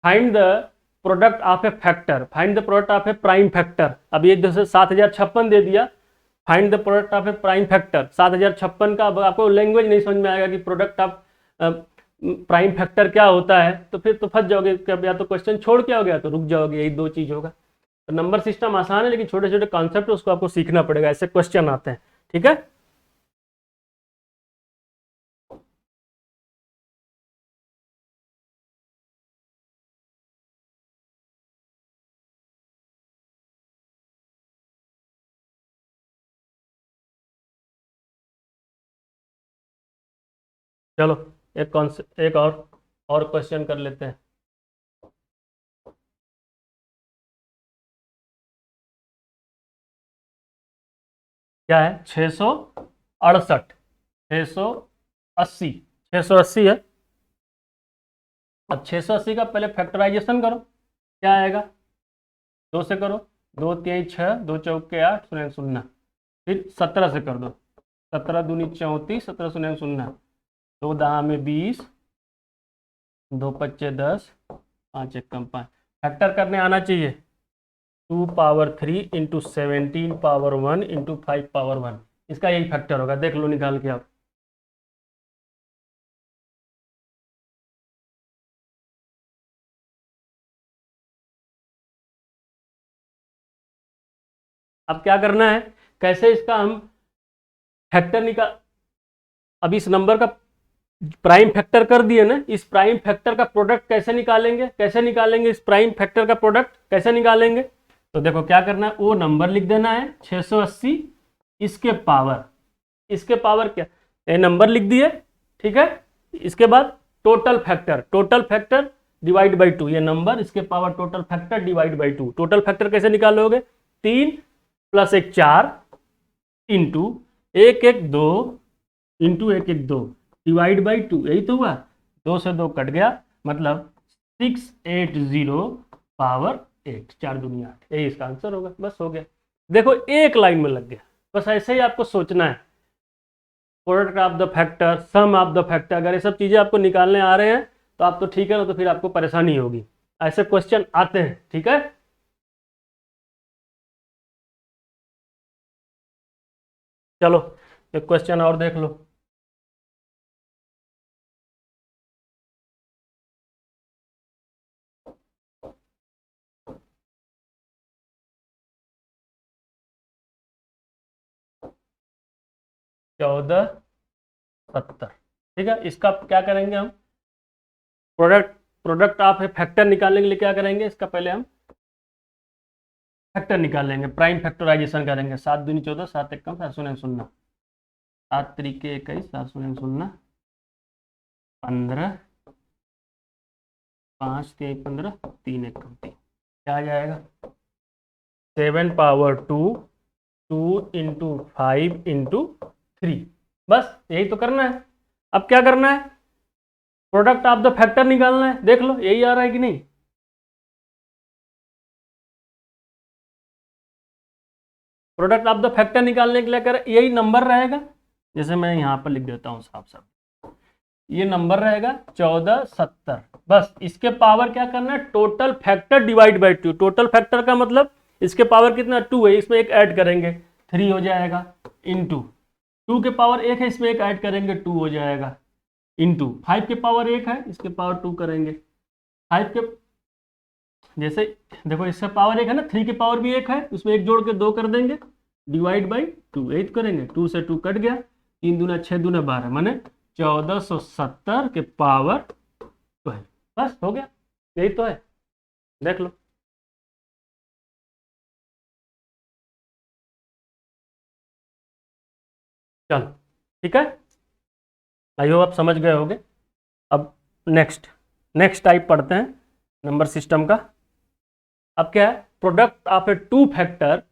find the product of A factor, find the product of A prime factor. अब ये जैसे 7056 दे दिया, find the product of A prime factor 7056 का। अब आपको लैंग्वेज नहीं समझ में आएगा कि प्रोडक्ट ऑफ प्राइम फैक्टर क्या होता है, तो फिर तो फंस जाओगे, या तो क्वेश्चन छोड़ के आओगे या तो रुक जाओगे, यही दो चीज होगा। तो नंबर सिस्टम आसान है, लेकिन छोटे छोटे कॉन्सेप्ट उसको आपको सीखना पड़ेगा, ऐसे क्वेश्चन आते हैं, ठीक है। चलो एक कॉन्सेप्ट, एक और क्वेश्चन कर लेते हैं। क्या है, 668, 680, 680 है। अब 680 का पहले फैक्टराइजेशन करो, क्या आएगा, 2 से करो, 2 3 6, 2 चौके 8, शून्य शून्य, फिर 17 से कर दो, 17 दूनी 34, 17 शून्य शून्य, 2 दहा में 20, 2 पच्चे 10, 5 एक कम 5, फैक्टर करने आना चाहिए। 2 power 3 into 17 power 1 into 5 power 1, इसका यही फैक्टर होगा, देख लो निकाल के आप। अब क्या करना है, कैसे इसका हम फैक्टर निकाल, अब इस नंबर का प्राइम फैक्टर कर दिए ना, इस प्राइम फैक्टर का प्रोडक्ट कैसे निकालेंगे, कैसे निकालेंगे इस प्राइम फैक्टर का प्रोडक्ट कैसे निकालेंगे? तो देखो क्या करना है, वो नंबर लिख देना है 680, इसके पावर क्या, ये नंबर लिख दिए, ठीक है। इसके बाद टोटल फैक्टर डिवाइड बाई 2, ये नंबर इसके power total factor divide by 2। Total factor कैसे निकालोगे, 3 + 1 4 इंटू 1 1 2 इंटू 1 1 2 डिवाइड बाई 2, यही तो हुआ, 2 से 2 कट गया, मतलब 680 पावर 8, 4 दूनी 8, यही इसका आंसर होगा। बस हो गया, देखो एक लाइन में लग गया। बस ऐसे ही आपको सोचना है, product of the factor, sum of the factor, अगर ये सब चीजें आपको निकालने आ रहे हैं तो आप तो ठीक है ना, तो फिर आपको परेशानी होगी, ऐसे क्वेश्चन आते हैं, ठीक है। चलो एक क्वेश्चन और देख लो। चौदह सत्तर, ठीक है। इसका क्या करेंगे हम, प्रोडक्ट ऑफ फैक्टर निकालने के लिए क्या करेंगे, इसका पहले हम फैक्टर निकालेंगे, प्राइम फैक्टराइजेशन करेंगे। 7 दूनी 14, 7 1 7 शून्य 0, 7 तरीके 21, 7 शून्य 0 15, 5 3 15, 3 1 3, क्या आ जाएगा, 7 पावर 2 2 इंटू 5 इंटू 3। बस यही तो करना है। अब क्या करना है, प्रोडक्ट ऑफ द फैक्टर निकालना है, देख लो यही आ रहा है कि नहीं। प्रोडक्ट ऑफ द फैक्टर निकालने के लिए कर यही नंबर रहेगा, जैसे मैं यहाँ पर लिख देता हूँ साफ साफ, ये नंबर रहेगा 1470। बस इसके पावर क्या करना है, total factor divide by 2। Total factor का मतलब इसके पावर कितना 2 है, इसमें एक ऐड करेंगे 3 हो जाएगा, इंटू 2 के पावर 1 है, इसमें एक ऐड करेंगे 2 हो जाएगा, इंटू 5 के पावर 1 है, इसके पावर 2 करेंगे, 5 के जैसे देखो इसका पावर 1 है ना, 3 के पावर भी 1 है, उसमें एक जोड़ के 2 कर देंगे, डिवाइड बाई 2, 8 करेंगे, 2 से 2 कट गया, 3 दूना 6 दूना 12, माने 1470 के पावर 12। बस हो गया, यही तो है, देख लो। चलो ठीक है, आई होप आप समझ गए होगे। अब नेक्स्ट टाइप पढ़ते हैं नंबर सिस्टम का। अब क्या है, product of a two factor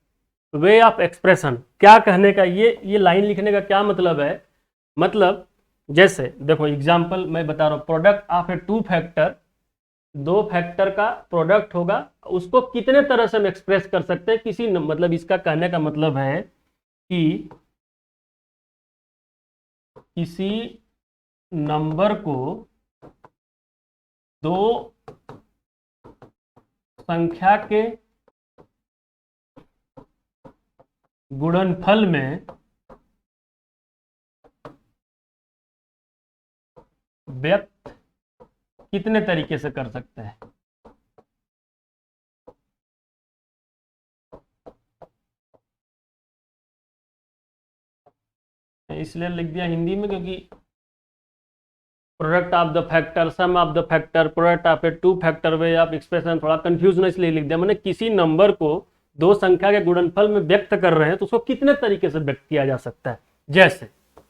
way of expression. क्या कहने का, ये लाइन लिखने का क्या मतलब है, मतलब जैसे देखो एग्जांपल मैं बता रहा हूँ, product of a two factor, 2 factor का प्रोडक्ट होगा, उसको कितने तरह से हम एक्सप्रेस कर सकते हैं किसी मतलब इसका कहने का मतलब है कि किसी नंबर को 2 संख्या के गुणनफल में व्यक्त कितने तरीके से कर सकते हैं। इसलिए लिख दिया हिंदी में क्योंकि product of the factor, sum of the factor, product of a two factor way of expression, थोड़ा कंफ्यूजन इसलिए लिख दिया, मैंने किसी नंबर को 2 संख्या के गुणनफल में व्यक्त कर रहे हैं तो उसको कितने तरीके से व्यक्त किया जा सकता है। जैसे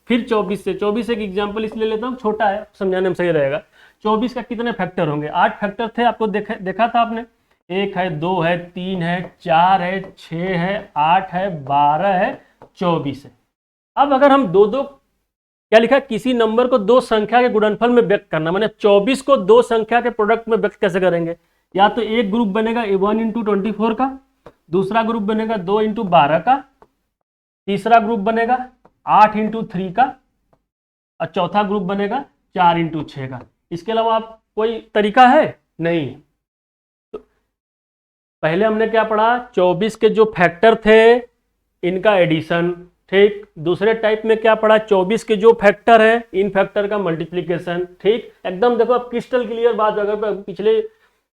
फिर 24 एक एग्जाम्पल इसलिए लेता हूँ, छोटा है समझाने में सही रहेगा। 24 का कितने फैक्टर होंगे, 8 फैक्टर थे, आपको देखा था आपने, 1 है, 2 है, 3 है, 4 है, 6 है, 8 है, 12 है, 24 है। अब अगर हम दो क्या लिखा है, किसी नंबर को 2 संख्या के गुणनफल में व्यक्त करना, माने 24 को 2 संख्या के प्रोडक्ट में व्यक्त कैसे करेंगे, या तो एक ग्रुप बनेगा 1 इंटू 24 का, दूसरा ग्रुप बनेगा 2 इंटू 12 का, तीसरा ग्रुप बनेगा 8 इंटू 3 का, और चौथा ग्रुप बनेगा 4 इंटू 6 का। इसके अलावा आप कोई तरीका है नहीं। तो पहले हमने क्या पढ़ा, 24 के जो फैक्टर थे इनका एडिशन, ठीक। दूसरे टाइप में क्या पढ़ा, 24 के जो फैक्टर है इन फैक्टर का मल्टीप्लीकेशन, ठीक। एकदम देखो अब क्रिस्टल क्लियर बात, अगर पिछले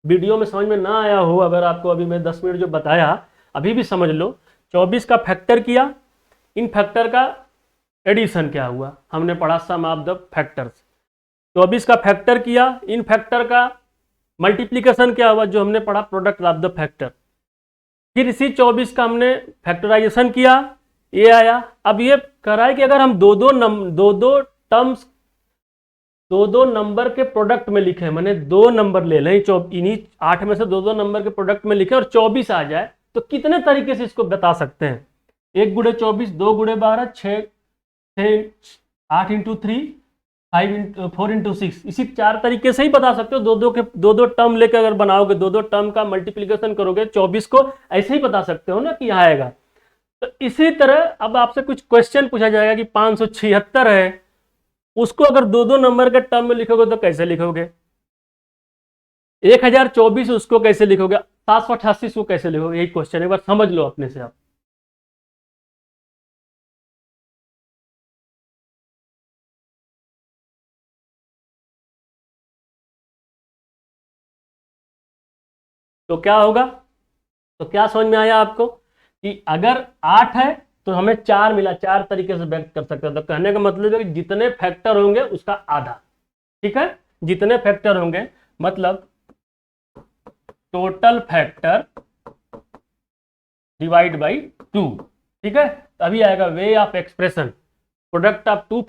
वीडियो में समझ में ना आया हो, अगर आपको अभी मैं 10 मिनट जो बताया अभी भी समझ लो। 24 का फैक्टर किया, इन फैक्टर का एडिशन क्या हुआ, हमने पढ़ा सम ऑफ द फैक्टर्स। 24 का फैक्टर किया, इन फैक्टर का मल्टीप्लीकेशन क्या हुआ, जो हमने पढ़ा प्रोडक्ट ऑफ द फैक्टर। फिर इसी 24 का हमने फैक्टराइजेशन किया, ये आया। अब ये कह रहा है कि अगर हम दो दो नंबर के प्रोडक्ट में लिखे, मैंने 2 नंबर ले लें, इन्हीं 8 में से 2 नंबर के प्रोडक्ट में लिखे और 24 आ जाए, तो कितने तरीके से इसको बता सकते हैं? 1 गुणे 24, 2 गुणे 12, 6 8 इंटू 3, 4 इंटू 6, इसी 4 तरीके से ही बता सकते हो। दो टर्म लेकर अगर बनाओगे, 2 टर्म का मल्टीप्लीकेशन करोगे 24 को, ऐसे ही बता सकते हो ना कि यहाँ आएगा। तो इसी तरह अब आपसे कुछ क्वेश्चन पूछा जाएगा कि 576 है, उसको अगर 2 नंबर के टर्म में लिखोगे तो कैसे लिखोगे? 1024 उसको कैसे लिखोगे? 788 को कैसे लिखोगे? यही क्वेश्चन एक बार समझ लो अपने से आप। तो क्या होगा? तो क्या समझ में आया आपको कि अगर 8 है तो हमें 4 मिला, 4 तरीके से व्यक्त कर सकते हैं। तो कहने का मतलब है कि जितने फैक्टर होंगे उसका आधा, ठीक है, जितने फैक्टर होंगे मतलब टोटल फैक्टर डिवाइड बाई 2, ठीक है। तो अभी आएगा वे of expression, product of two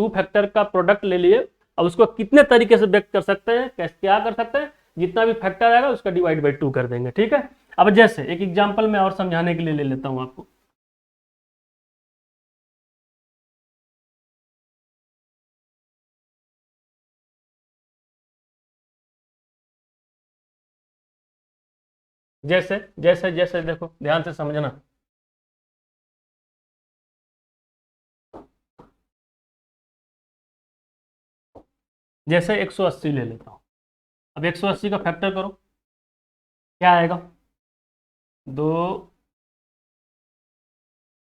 factor का प्रोडक्ट ले लिए, अब उसको कितने तरीके से व्यक्त कर सकते हैं, कैसे क्या कर सकते हैं? जितना भी फैक्टर आएगा उसका डिवाइड बाई 2 कर देंगे, ठीक है। अब जैसे एक एग्जांपल मैं और समझाने के लिए ले लेता हूं आपको। जैसे जैसे जैसे देखो, ध्यान से समझना। जैसे 180 ले लेता हूं, अब 180 का फैक्टर करो, क्या आएगा? 2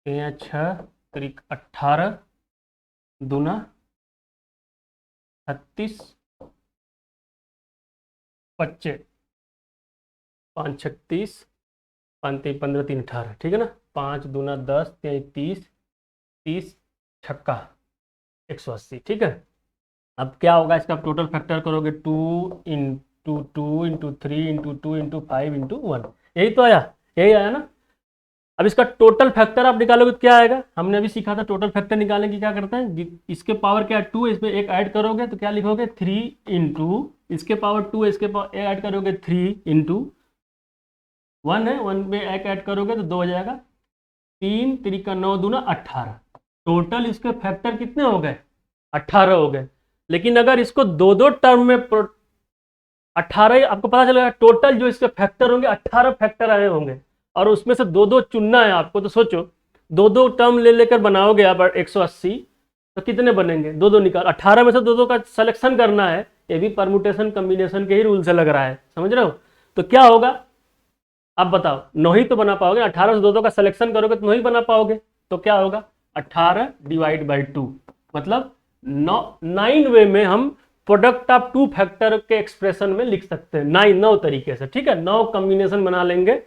6 त्रिक 18 दूना 36 25 5 36 5 3 15 3 18, ठीक है ना। 5 दूना 10 30 30 छक्का 180, ठीक है। अब क्या होगा? इसका टोटल फैक्टर करोगे 2 into 2 into 3 into 2 into 5 into 1, यही तो आया, यही आया ना। अब इसका टोटल फैक्टर आप निकालोगे तो क्या आएगा? हमने अभी सीखा था टोटल फैक्टर निकालने की क्या करते हैं, इसके पावर क्या है 2, इसमें एक ऐड करोगे तो क्या लिखोगे 3 इंटू, इसके पावर 2 इसके पावर ऐड करोगे 3 इंटू 1 है, 1 में एक ऐड करोगे तो 2 हो जाएगा, 3 3 9 दूना 18। टोटल इसके फैक्टर कितने हो गए? 18 हो गए। लेकिन अगर इसको 2 टर्म में 18, आपको पता चलेगा टोटल जो इसके फैक्टर होंगे 18 फैक्टर आए होंगे, और उसमें से 2 चुनना है आपको। तो सोचो 2 टर्म ले लेकर बनाओगे आप 180, तो कितने बनेंगे? 2 निकाल, 18 में से 2 का सिलेक्शन करना है। ये भी परमुटेशन कम्बिनेशन के ही रूल से लग रहा है, समझ रहे हो? तो क्या होगा अब बताओ? 9 ही तो बना पाओगे, 18 से 2 का सिलेक्शन करोगे तो 9 ही बना पाओगे। तो क्या होगा? 18 डिवाइड बाई 2, मतलब 9 वे में हम प्रोडक्ट ऑफ टू फैक्टर के एक्सप्रेशन में लिख सकते हैं, 9 तरीके से, ठीक है। 9 कॉम्बिनेशन बना लेंगे,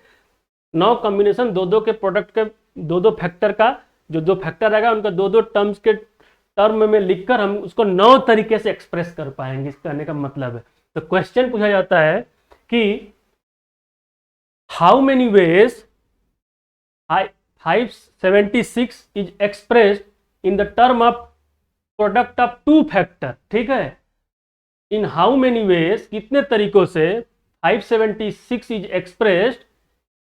9 कॉम्बिनेशन 2 के प्रोडक्ट के 2 फैक्टर का, जो 2 फैक्टर आएगा उनका 2 टर्म्स के टर्म में लिखकर हम उसको 9 तरीके से एक्सप्रेस कर पाएंगे, इस कहने का मतलब है। तो क्वेश्चन पूछा जाता है कि how many ways 576 is expressed in the term of product of two factor, ठीक है। इन हाउ मेनी वेज, कितने तरीकों से 576 is expressed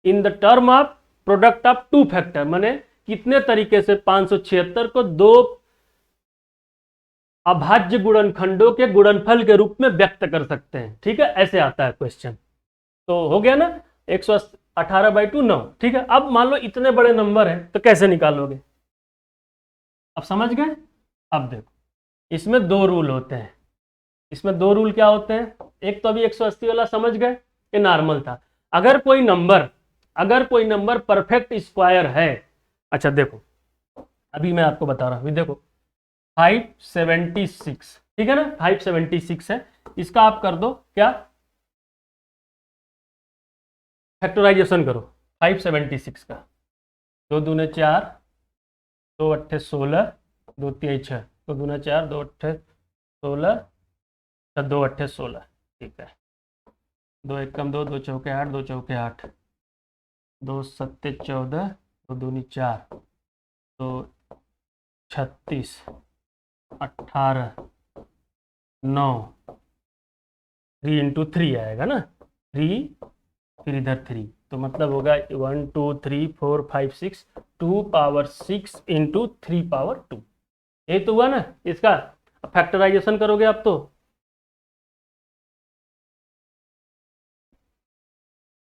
in the term of product of two factor, माने कितने तरीके से 576 को 2 अभाज्य गुणनखंडों के गुणनफल के रूप में व्यक्त कर सकते हैं, ठीक है। ऐसे आता है क्वेश्चन। तो हो गया ना, 118 बाई 2 9, ठीक है। अब मान लो इतने बड़े नंबर है तो कैसे निकालोगे? अब समझ गए? अब देखो, इसमें 2 रूल होते हैं। इसमें 2 रूल क्या होते हैं? एक तो अभी 180 वाला समझ गए, ये नॉर्मल था। अगर कोई नंबर परफेक्ट स्क्वायर है, अच्छा देखो अभी मैं आपको बता रहा हूं, देखो 576, ठीक है ना, 576 है, इसका आप कर दो क्या, फैक्टराइजेशन करो 576 का। 2 दूने 4, 2 अट्ठे 16, 2 3 6, 2 दूना 4, 2 अट्ठे 16, 2 अट्ठे 16, ठीक है। 2 एकम 2, 2 चौके 8, 2 चौके 8, 2 सत्ते 14, 2 दूनी 4, 2 36, 18, 9, 3 इंटू 3 आएगा ना, 3, फिर इधर 3, तो मतलब होगा 1 2 3 4 5 6, 2 पावर 6 इंटू 3 पावर 2। ये तो हुआ ना इसका। फैक्टराइजेशन करोगे आप तो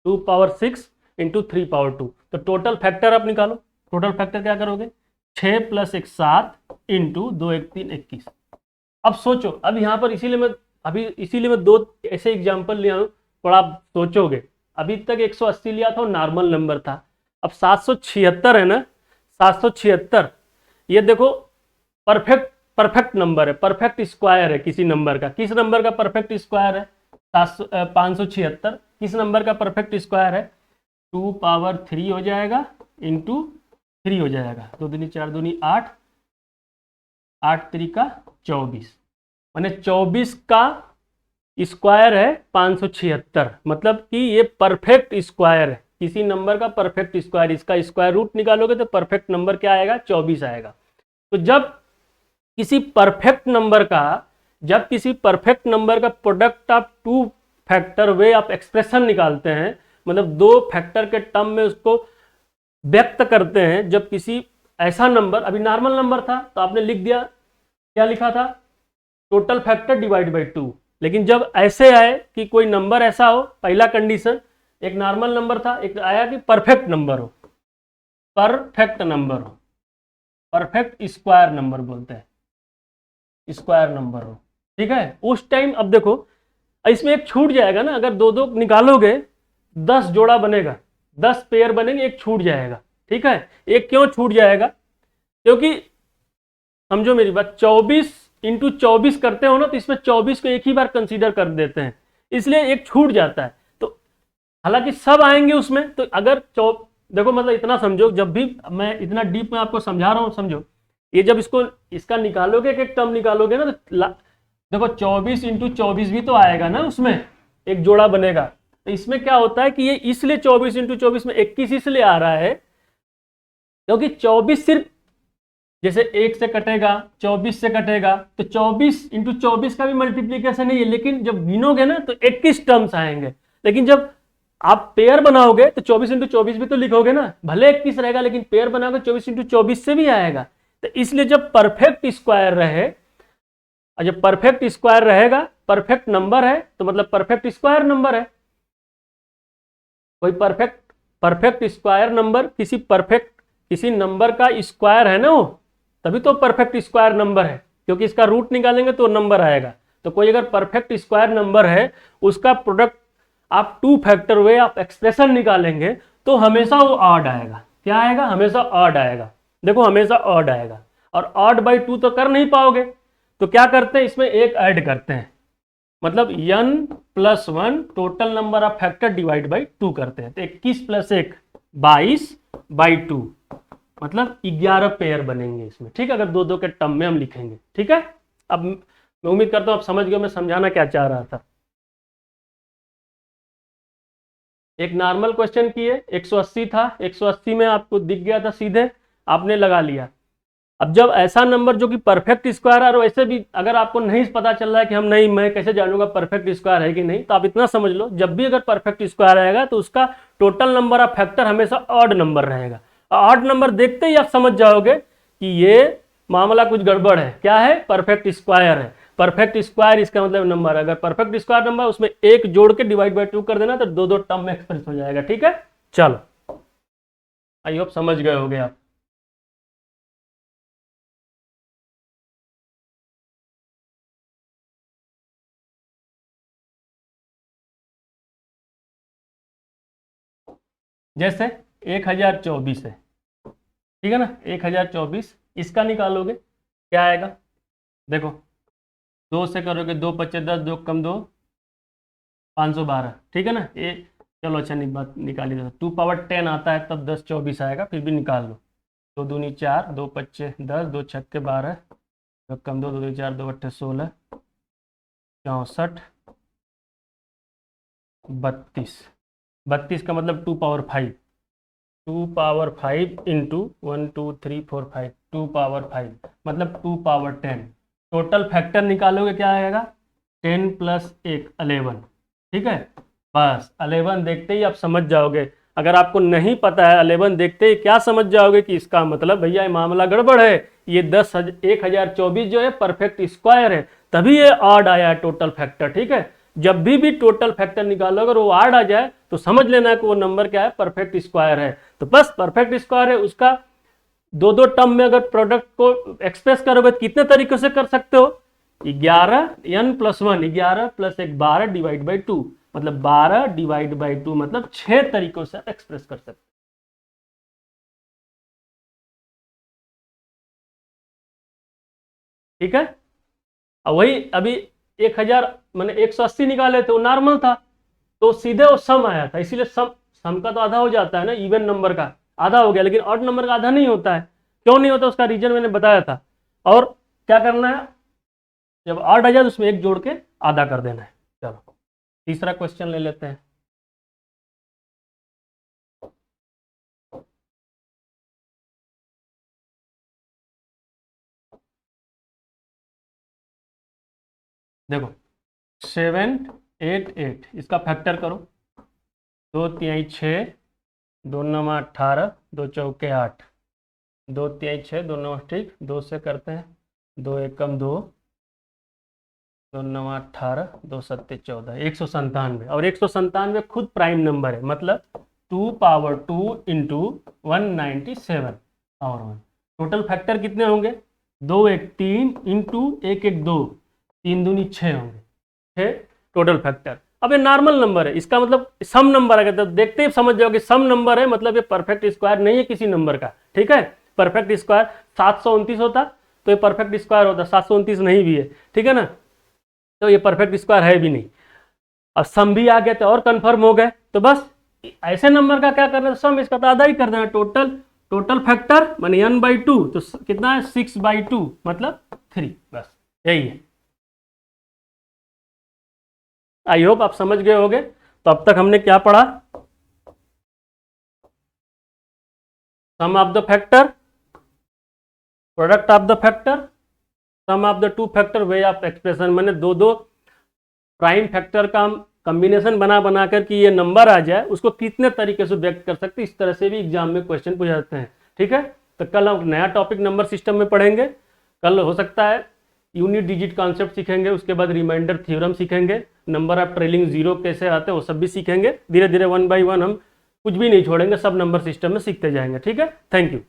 2 पावर 6 इंटू 3 पावर 2, तो टोटल फैक्टर आप निकालो। टोटल फैक्टर क्या करोगे, 6 प्लस 1 7 इंटू 2 1 3 21। अब सोचो, अब यहाँ पर इसीलिए मैं 2 ऐसे एग्जाम्पल लिया हूँ, थोड़ा आप सोचोगे। अभी तक 180 लिया था, नॉर्मल नंबर था। अब 776 है ना, 776 ये देखो परफेक्ट नंबर है, परफेक्ट स्क्वायर है किसी नंबर का। किस नंबर का परफेक्ट स्क्वायर है, 576। किस नंबर का परफेक्ट स्क्वायर है, 2 पावर 3 हो जाएगा इंटू 3 हो जाएगा, 2 दूनी 4 दूनी 8, 8 3 24, माने 24 का स्क्वायर है 576। मतलब कि ये परफेक्ट स्क्वायर है किसी नंबर का, परफेक्ट स्क्वायर। इसका स्क्वायर रूट निकालोगे तो परफेक्ट नंबर क्या आएगा, 24 आएगा। तो जब किसी परफेक्ट नंबर का प्रोडक्ट आप 2 फैक्टर वे आप एक्सप्रेशन निकालते हैं, मतलब 2 फैक्टर के टर्म में उसको व्यक्त करते हैं। जब किसी ऐसा नंबर, अभी नॉर्मल नंबर था तो आपने लिख दिया, क्या लिखा था, टोटल फैक्टर डिवाइड बाई 2। लेकिन जब ऐसे आए कि कोई नंबर ऐसा हो, पहला कंडीशन एक नॉर्मल नंबर था, एक आया कि परफेक्ट नंबर हो, परफेक्ट नंबर हो, परफेक्ट स्क्वायर नंबर बोलते हैं, स्क्वायर नंबर हो, ठीक है। उस टाइम अब देखो इसमें एक छूट जाएगा ना, अगर 2 2 निकालोगे 10 जोड़ा बनेगा, 10 पेयर बनेंगे, एक छूट जाएगा, ठीक है। एक क्यों छूट जाएगा, क्योंकि समझो मेरी बात, 24 इंटू 24 करते हो ना, तो इसमें 24 को एक ही बार कंसीडर कर देते हैं, इसलिए एक छूट जाता है। तो हालांकि सब आएंगे उसमें, तो अगर देखो मतलब इतना समझो, जब भी मैं इतना डीप में आपको समझा रहा हूँ, समझो ये जब इसका निकालोगे, एक टर्म निकालोगे ना, तो देखो 24 इंटू 24 भी तो आएगा ना, उसमें एक जोड़ा बनेगा। तो इसमें क्या होता है कि ये इसलिए 24 इंटू 24 में 21 इसलिए आ रहा है क्योंकि 24 सिर्फ जैसे 1 से कटेगा, 24 से कटेगा, तो 24 इंटू 24 का भी मल्टीप्लीकेशन नहीं है, लेकिन जब गिनोगे ना तो 21 टर्म्स आएंगे। लेकिन जब आप पेयर बनाओगे तो 24 इंटू 24 भी तो लिखोगे ना, भले 21 रहेगा लेकिन पेयर बनाओगे 24 इंटू 24 से भी आएगा। तो इसलिए जब परफेक्ट स्क्वायर रहे, और जब परफेक्ट स्क्वायर रहेगा, परफेक्ट नंबर है तो मतलब परफेक्ट स्क्वायर नंबर है। कोई परफेक्ट स्क्वायर नंबर, किसी नंबर का स्क्वायर है ना वो, तभी तो परफेक्ट स्क्वायर नंबर है, क्योंकि इसका रूट निकालेंगे तो नंबर आएगा। तो कोई अगर परफेक्ट स्क्वायर नंबर है, उसका प्रोडक्ट आप 2 फैक्टर वे आप एक्सप्रेशन निकालेंगे तो हमेशा वो ऑड आएगा। क्या आएगा, हमेशा ऑड आएगा। देखो हमेशा ऑड आएगा, और ऑड बाई 2 तो कर नहीं पाओगे, तो क्या करते हैं, इसमें एक ऐड करते हैं, मतलब n + 1 total number of factor divide by 2 करते हैं। तो 21 + 1 22 बाई 2, मतलब 11 पेयर बनेंगे इसमें, ठीक है, अगर 2 2 के टर्म में हम लिखेंगे, ठीक है। अब मैं उम्मीद करता हूं आप समझ गए मैं समझाना क्या चाह रहा था। एक नॉर्मल क्वेश्चन किए, 180 था, 180 में आपको दिख गया था, सीधे आपने लगा लिया। अब जब ऐसा नंबर जो कि परफेक्ट स्क्वायर है, और वैसे भी अगर आपको नहीं पता चल रहा है कि मैं कैसे जानूंगा परफेक्ट स्क्वायर है कि नहीं, तो आप इतना समझ लो, जब भी अगर परफेक्ट स्क्वायर आएगा तो उसका टोटल नंबर ऑफ फैक्टर हमेशा ऑड नंबर रहेगा। ऑड नंबर देखते ही आप समझ जाओगे कि ये मामला कुछ गड़बड़ है। क्या है, परफेक्ट स्क्वायर है। परफेक्ट स्क्वायर इसका मतलब नंबर है, अगर परफेक्ट स्क्वायर नंबर उसमें एक जोड़ के डिवाइड बाई 2 कर देना तो 2 2 टर्म में एक्सप्रेस हो जाएगा, ठीक है। चलो, आई होप समझ गए होगे आप। जैसे 1024 है, ठीक है ना, 1024 इसका निकालोगे क्या आएगा, देखो 2 से करोगे, 2 पच्चे 10, 2 कम 2 512, ठीक है ना। ये चलो अच्छा बात निकाली, 2 पावर 10 आता है तब 10 24 आएगा, फिर भी निकाल लो। 2 दूनी 4, 2 पच्चे 10, 2 छक्के 12, 2 कम 2, 2 दूनी 4, 2 अट्ठे 16, 64 32, 32 का मतलब 2 पावर 5, 2 पावर 5 इंटू 1 2 3 4 5, 2 पावर 5 मतलब 2 पावर 10। टोटल फैक्टर निकालोगे क्या आएगा, 10 प्लस 1 11। ठीक है, बस 11 देखते ही आप समझ जाओगे। अगर आपको नहीं पता है 11 देखते ही क्या समझ जाओगे कि इसका मतलब भैया ये मामला गड़बड़ है, ये 1024 जो है परफेक्ट स्क्वायर है, तभी ये ऑड आया है टोटल फैक्टर। ठीक है, जब भी टोटल फैक्टर निकालो अगर वो ऑड आ जाए तो समझ लेना है कि वो नंबर क्या है, परफेक्ट स्क्वायर है। तो बस परफेक्ट स्क्वायर है, उसका दो दो टर्म में अगर प्रोडक्ट को एक्सप्रेस करोगे तो कितने तरीकों से कर सकते हो, 11 n plus 1, 11 plus 1 12 divide by 2, मतलब 12 डिवाइड बाई 2 मतलब 6 तरीकों से आप एक्सप्रेस कर सकते हो। ठीक है, और वही अभी 1000 मैंने 180 निकाले थे, वो नॉर्मल था तो सीधे वो सम आया था, इसीलिए सम का तो आधा हो जाता है ना, इवन नंबर का आधा हो गया, लेकिन ऑड नंबर का आधा नहीं होता है। क्यों नहीं होता, उसका रीजन मैंने बताया था। और क्या करना है, जब ऑड आ जाए तो उसमें एक जोड़ के आधा कर देना है। चलो तीसरा क्वेश्चन ले लेते हैं। देखो 7 8 8 इसका फैक्टर करो, 2 तिहाई 6, 2 9 18, 2 चौके 8, 2 तिहाई 6, 2 9 ठीक, 2 से करते हैं, 2 एकम 2, 2 9 18, 2 सत्ते 14, 197। और 197 खुद प्राइम नंबर है, मतलब 2 पावर 2 इंटू 197 और 1। टोटल फैक्टर कितने होंगे, 2 1 3 इंटू 1 1 2, 3 दूनी 6 होंगे, 6 टोटल फैक्टर। अब ये नॉर्मल नंबर है, इसका मतलब सम नंबर है, तो देखते ही समझ जाओगे सम नंबर है, मतलब ये परफेक्ट स्क्वायर नहीं है किसी नंबर का। ठीक है, परफेक्ट स्क्वायर 729 होता तो ये परफेक्ट स्क्वायर होता, 729 नहीं भी है। ठीक है ना, तो ये परफेक्ट स्क्वायर है भी नहीं। अब सम भी आ गया तो और कंफर्म हो गए, तो बस ऐसे नंबर का क्या करना है, सम इसका तो आधा ही कर देना, टोटल फैक्टर माने n/2, तो कितना है 6/2 मतलब 3, बस यही है। आई होप आप समझ गए होगे। तो अब तक हमने क्या पढ़ा, sum of the factor, product of the factor, sum of the two factor, way of expression, मैंने दो दो प्राइम फैक्टर का हम कॉम्बिनेशन बना बना कर कि ये नंबर आ जाए, उसको कितने तरीके से व्यक्त कर सकते, इस तरह से भी एग्जाम में क्वेश्चन पूछ जाते हैं। ठीक है, तो कल हम नया टॉपिक नंबर सिस्टम में पढ़ेंगे। कल हो सकता है यूनिट डिजिट कॉन्सेप्ट सीखेंगे, उसके बाद रिमाइंडर थ्योरम सीखेंगे, नंबर ऑफ ट्रेलिंग जीरो कैसे आते हैं वो सब भी सीखेंगे। धीरे धीरे 1 by 1 हम कुछ भी नहीं छोड़ेंगे, सब नंबर सिस्टम में सीखते जाएंगे। ठीक है, थैंक यू।